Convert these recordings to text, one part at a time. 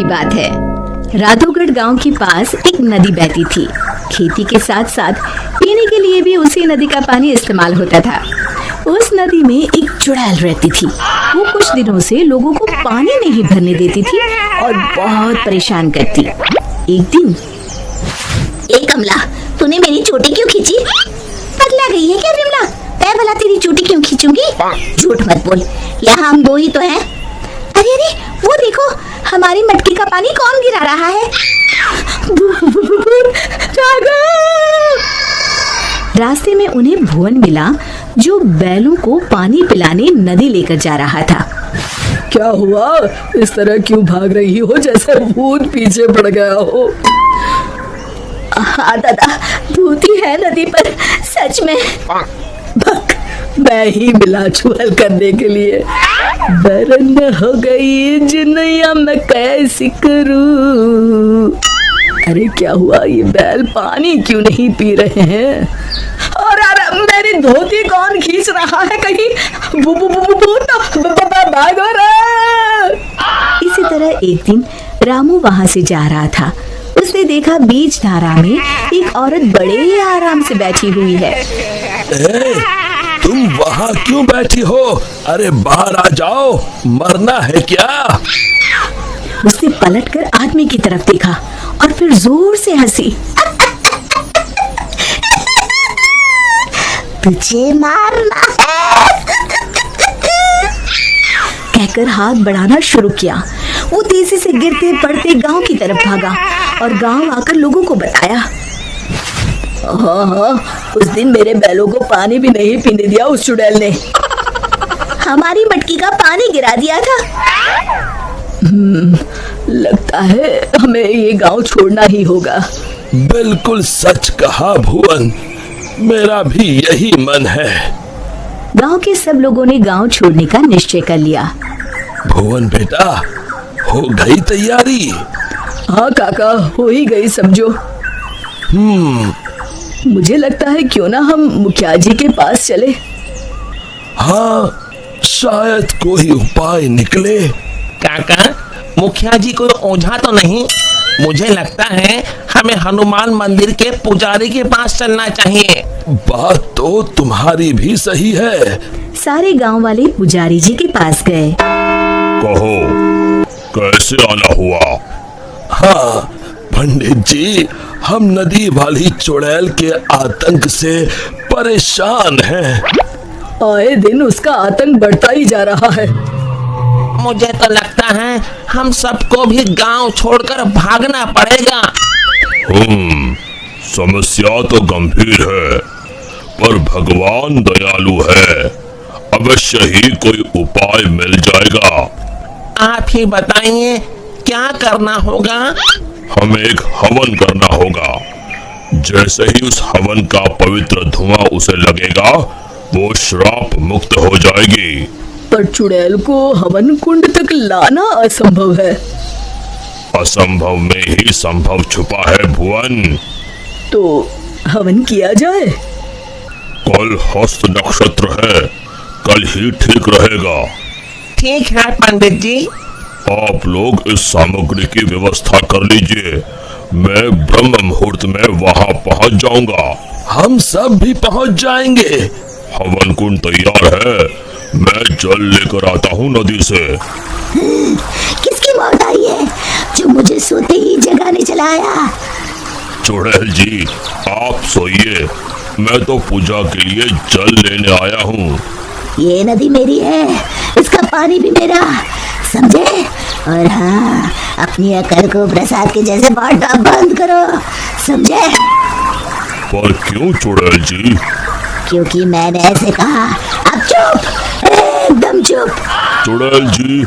की बात है। राधोगढ़ गांव के पास एक नदी बहती थी। खेती के साथ साथ पीने के लिए भी उसी नदी का पानी इस्तेमाल होता था। उस नदी में एक चुड़ैल रहती थी। वो कुछ दिनों से लोगों को पानी नहीं भरने देती थी और बहुत परेशान करती। एक दिन, ए कमला, तूने मेरी चोटी क्यों खींची? पगला गई है क्या विमला? मैं भला तेरी चोटी क्यों खींचूंगी? झूठ मत बोल, यहाँ हम दो ही तो हैं। अरे अरे, वो देखो, हमारी मटकी का पानी कौन गिरा रहा है? रास्ते में उन्हें भुवन मिला, जो बैलों को पानी पिलाने नदी लेकर जा रहा था। क्या हुआ? इस तरह क्यों भाग रही हो जैसे भूत पीछे पड़ गया हो? हाँ दादा, भूत ही है नदी पर, सच में। मैं ही मिला चुहल करने के लिए। बरन हो गई जिनैया मैं कैसी करूं। अरे क्या हुआ, ये बैल पानी क्यों नहीं पी रहे हैं? और मेरी धोती कौन खींच रहा है? कहीं भागो रे। इसी तरह एक दिन रामू वहां से जा रहा था। उसने देखा बीच धारा में एक औरत बड़े ही आराम से बैठी हुई है। तुम वहाँ क्यों बैठी हो? अरे बाहर आ जाओ, मरना है क्या? उसने पलटकर आदमी की तरफ देखा और फिर जोर से हंसी। तुझे मारना है, कहकर हाथ बढ़ाना शुरू किया। वो तेजी से गिरते पड़ते गांव की तरफ भागा और गांव आकर लोगों को बताया। हाँ, उस दिन मेरे बैलों को पानी भी नहीं पीने दिया उस चुड़ैल ने। हमारी मटकी का पानी गिरा दिया था। लगता है हमें ये गांव छोड़ना ही होगा। बिल्कुल सच कहा भुवन, मेरा भी यही मन है। गांव के सब लोगों ने गांव छोड़ने का निश्चय कर लिया। भुवन बेटा, हो गई तैयारी? हाँ काका, हो ही गई समझो। मुझे लगता है क्यों ना हम मुखिया जी के पास चले। हाँ, शायद कोई उपाय निकले। काका, मुखिया जी कोई ओझा तो नहीं? मुझे लगता है हमें हनुमान मंदिर के पुजारी के पास चलना चाहिए। बात तो तुम्हारी भी सही है। सारे गांव वाले पुजारी जी के पास गए। कहो, कैसे आना हुआ? हाँ पंडित जी, हम नदी वाली चुड़ैल के आतंक से परेशान हैं। आए दिन उसका आतंक बढ़ता ही जा रहा है। मुझे तो लगता है हम सबको भी गांव छोड़कर भागना पड़ेगा। समस्या तो गंभीर है, पर भगवान दयालु है। अवश्य ही कोई उपाय मिल जाएगा। आप ही बताइए, क्या करना होगा? हमें एक हवन करना होगा। जैसे ही उस हवन का पवित्र धुआं उसे लगेगा, वो श्राप मुक्त हो जाएगी। पर चुड़ैल को हवन कुंड तक लाना असंभव है। असंभव में ही संभव छुपा है भुवन। तो हवन किया जाए। कल हस्त नक्षत्र है, कल ही ठीक रहेगा। ठीक है पंडित जी। आप लोग इस सामग्री की व्यवस्था कर लीजिए। मैं ब्रह्म मुहूर्त में वहां पहुंच जाऊंगा। हम सब भी पहुंच जाएंगे। हवन कुंड तैयार है, मैं जल लेकर आता हूँ नदी से। किसकी मौत आई है जो मुझे सोते ही जगाने चला आया? चुड़ैल जी, आप सोइए, मैं तो पूजा के लिए जल लेने आया हूँ। ये नदी मेरी है, इसका पानी भी मेरा, समझे? और हाँ, अपनी अकल को प्रसाद के जैसे बांटना बंद करो, समझे? पर क्यों चुड़ैल जी? क्योंकि मैंने ऐसे कहा। अब चुप, एकदम चुप। चुड़ैल जी,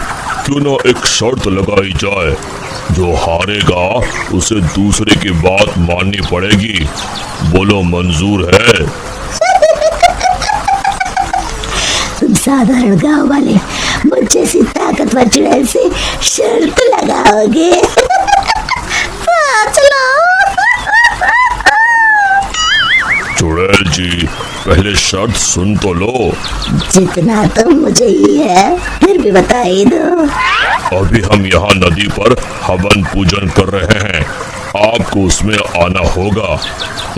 क्यों ना एक शर्त लगाई जाए। जो हारेगा उसे दूसरे की बात माननी पड़ेगी। बोलो, मंजूर है? तुम साधारण गांव वाले मुझ जैसी ताकतवर चुड़ैल से शर्त लगाओगे? चुड़ैल जी, पहले शर्त सुन तो लो। जितना तो मुझे ही है, फिर भी बता ही दो। अभी हम यहाँ नदी पर हवन पूजन कर रहे हैं, आपको उसमें आना होगा।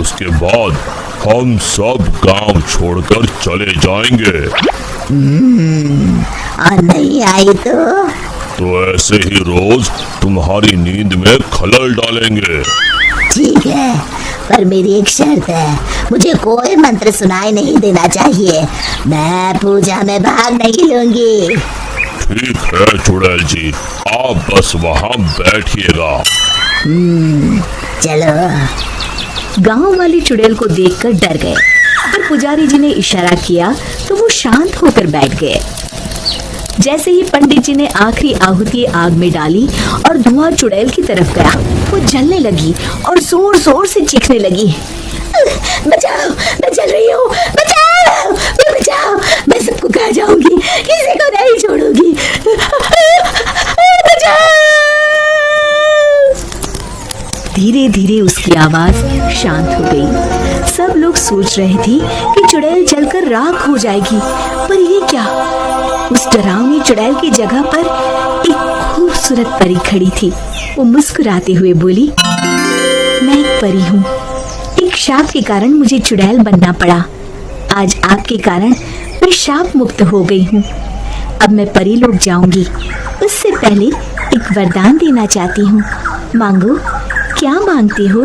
उसके बाद हम सब गांव छोड़कर चले जाएंगे। और नहीं आई तो ऐसे ही रोज तुम्हारी नींद में खलल डालेंगे। ठीक है, पर मेरी एक शर्त है, मुझे कोई मंत्र सुनाई नहीं देना चाहिए। मैं पूजा में भाग नहीं लूंगी। ठीक है चुड़ैल जी, आप बस वहाँ बैठिएगा। चलो। गांव वाले चुड़ैल को देखकर डर गए, पर पुजारी जी ने इशारा किया तो वो शांत होकर बैठ गए। जैसे ही पंडित जी ने आखिरी आहुति आग में डाली और धुआं चुड़ैल की तरफ गया, वो जलने लगी और जोर जोर से चीखने लगी। बचाओ, मैं जल रही हूँ, बचाओ, बचाओ, मैं सबको खा जाऊंगी, किसी को नहीं छोड़ूंगी। बचाओ। धीरे धीरे उसकी आवाज शांत हो गई। सब लोग सोच रहे थे कि चुड़ैल जलकर राख हो जाएगी, पर ये क्या? उस डरावनी चुड़ैल की जगह पर एक खूबसूरत परी खड़ी थी। वो मुस्कुराते हुए बोली, मैं एक परी हूँ। एक शाप के कारण मुझे चुड़ैल बनना पड़ा। आज आपके कारण मैं शाप मुक्त हो गई हूँ। अब मैं परी लोग जाऊंगी। उससे पहले एक वरदान देना चाहती हूँ। मांगो, क्या मांगती हो?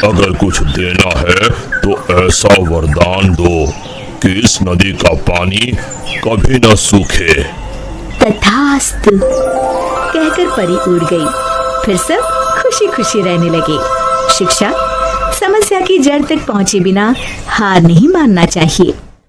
अगर कुछ देना है तो ऐसा वरदान दो कि इस नदी का पानी कभी न सूखे। तथास्तु कहकर परी उड़ गई। फिर सब खुशी खुशी रहने लगे। शिक्षा, समस्या की जड़ तक पहुंचे बिना हार नहीं मानना चाहिए।